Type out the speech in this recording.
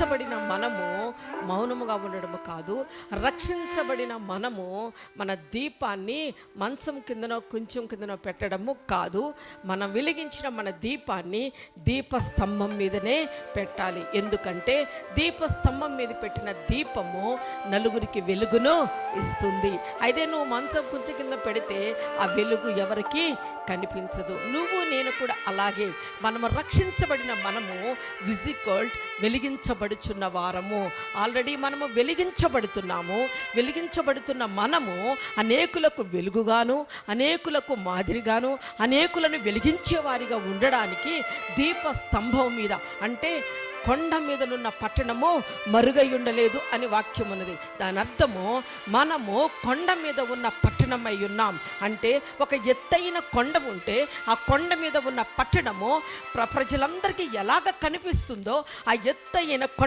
రక్షించబడిన మనము మౌనముగా ఉండడము కాదు, రక్షించబడిన మనము మన దీపాన్ని మంచం కిందనో కొంచెం కిందనో పెట్టడము కాదు, మనం వెలిగించిన మన దీపాన్ని దీపస్తంభం మీదనే పెట్టాలి. ఎందుకంటే దీపస్తంభం మీద పెట్టిన దీపము నలుగురికి వెలుగును ఇస్తుంది. అయితే నువ్వు మంచం కొంచెం కింద పెడితే ఆ వెలుగు ఎవరికి కనిపించదు. నువ్వు నేను కూడా అలాగే మనము రక్షించబడిన మనము విజికల్డ్ వెలిగించబడుచున్న వారము. ఆల్రెడీ మనము వెలిగించబడుతున్నాము. వెలిగించబడుతున్న మనము అనేకులకు వెలుగుగాను, అనేకులకు మాదిరిగాను, అనేకులను వెలిగించే వారిగా ఉండడానికి దీపస్తంభం మీద, అంటే కొండ మీదనున్న పట్టణము మరుగై ఉండలేదు అని వాక్యం ఉన్నది. దాని అర్థము మనము కొండ మీద ఉన్న పట్టణమై ఉన్నాం. అంటే ఒక ఎత్తైన కొండ ఉంటే ఆ కొండ మీద ఉన్న పట్టణము ప్రజలందరికీ ఎలాగ కనిపిస్తుందో ఆ ఎత్తైన కొండ